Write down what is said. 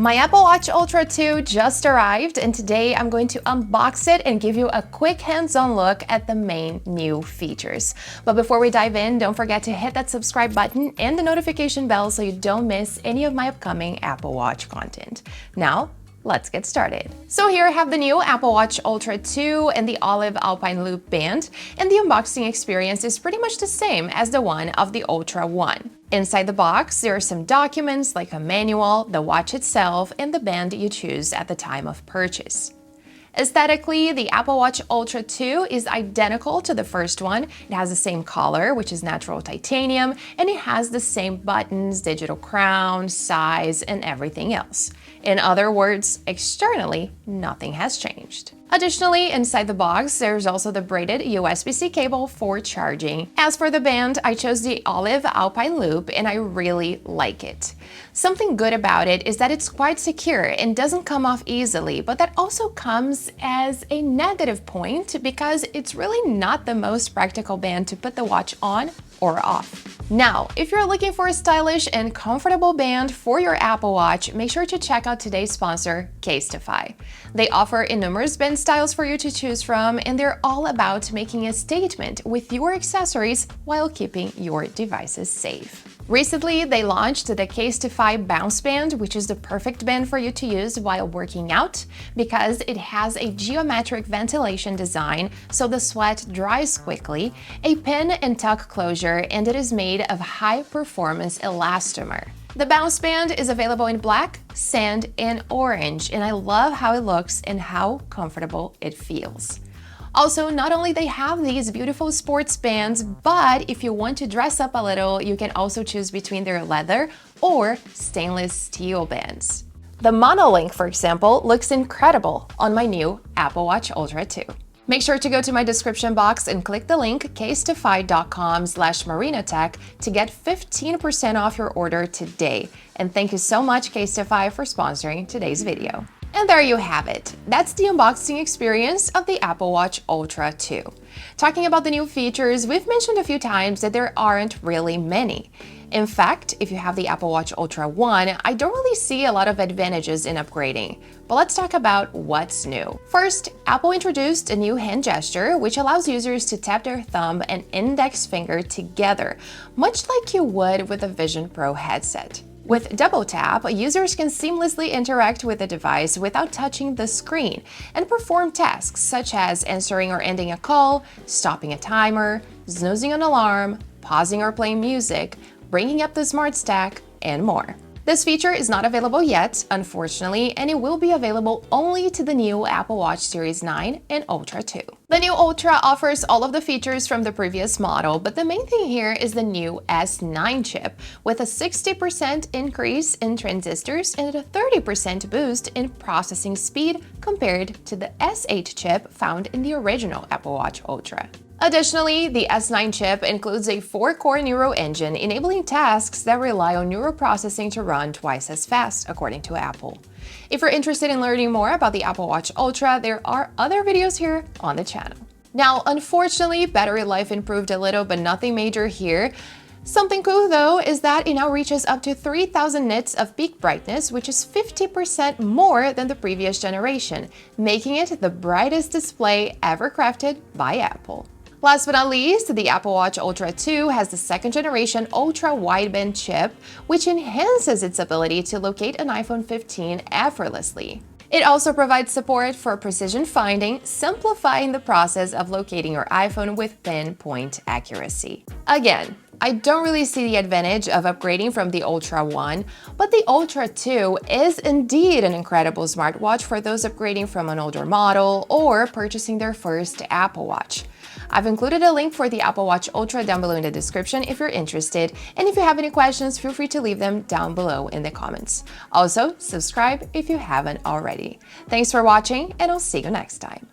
My Apple Watch Ultra 2 just arrived, and today I'm going to unbox it and give you a quick hands-on look at the main new features. But before we dive in, don't forget to hit that subscribe button and the notification bell so you don't miss any of my upcoming Apple Watch content. Now, let's get started. So here I have the new Apple Watch Ultra 2 and the olive alpine loop band, and the unboxing experience is pretty much the same as the one of the Ultra 1. Inside the box, there are some documents like a manual, the watch itself, and the band you choose at the time of purchase. Aesthetically, the Apple Watch Ultra 2 is identical to the first one. It has the same color, which is natural titanium, and it has the same buttons, digital crown, size, and everything else. In other words, externally, nothing has changed. Additionally, inside the box, there's also the braided USB-C cable for charging. As for the band, I chose the olive alpine loop and I really like it. Something good about it is that it's quite secure and doesn't come off easily, but that also comes as a negative point because it's really not the most practical band to put the watch on or off. Now, if you're looking for a stylish and comfortable band for your Apple Watch, make sure to check out today's sponsor, Casetify. They offer numerous band styles for you to choose from, and they're all about making a statement with your accessories while keeping your devices safe. Recently, they launched the Casetify Bounce Band, which is the perfect band for you to use while working out because it has a geometric ventilation design so the sweat dries quickly, a pin and tuck closure, and it is made of high-performance elastomer. The Bounce Band is available in black, sand, and orange, and I love how it looks and how comfortable it feels. Also, not only they have these beautiful sports bands, but if you want to dress up a little, you can also choose between their leather or stainless steel bands. The monolink, for example, looks incredible on my new Apple Watch Ultra 2. Make sure to go to my description box and click the link casetify.com/marinatech to get 15% off your order today. And thank you so much, Casetify, for sponsoring today's video. And there you have it. That's the unboxing experience of the Apple Watch Ultra 2. Talking about the new features, we've mentioned a few times that there aren't really many. In fact, if you have the Apple Watch Ultra 1, I don't really see a lot of advantages in upgrading. But let's talk about what's new. First, Apple introduced a new hand gesture, which allows users to tap their thumb and index finger together, much like you would with a Vision Pro headset. With Double Tap, users can seamlessly interact with the device without touching the screen and perform tasks such as answering or ending a call, stopping a timer, snoozing an alarm, pausing or playing music, bringing up the Smart Stack, and more. This feature is not available yet, unfortunately, and it will be available only to the new Apple Watch Series 9 and Ultra 2. The new Ultra offers all of the features from the previous model, but the main thing here is the new S9 chip, with a 60% increase in transistors and a 30% boost in processing speed compared to the S8 chip found in the original Apple Watch Ultra. Additionally, the S9 chip includes a 4-core Neuro engine, enabling tasks that rely on neural processing to run twice as fast, according to Apple. If you're interested in learning more about the Apple Watch Ultra, there are other videos here on the channel. Now, unfortunately, battery life improved a little, but nothing major here. Something cool though is that it now reaches up to 3000 nits of peak brightness, which is 50% more than the previous generation, making it the brightest display ever crafted by Apple. Last but not least, the Apple Watch Ultra 2 has the second generation ultra wideband chip, which enhances its ability to locate an iPhone 15 effortlessly. It also provides support for precision finding, simplifying the process of locating your iPhone with pinpoint accuracy. Again, I don't really see the advantage of upgrading from the Ultra 1, but the Ultra 2 is indeed an incredible smartwatch for those upgrading from an older model or purchasing their first Apple Watch. I've included a link for the Apple Watch Ultra down below in the description if you're interested, and if you have any questions, feel free to leave them down below in the comments. Also, subscribe if you haven't already. Thanks for watching, and I'll see you next time.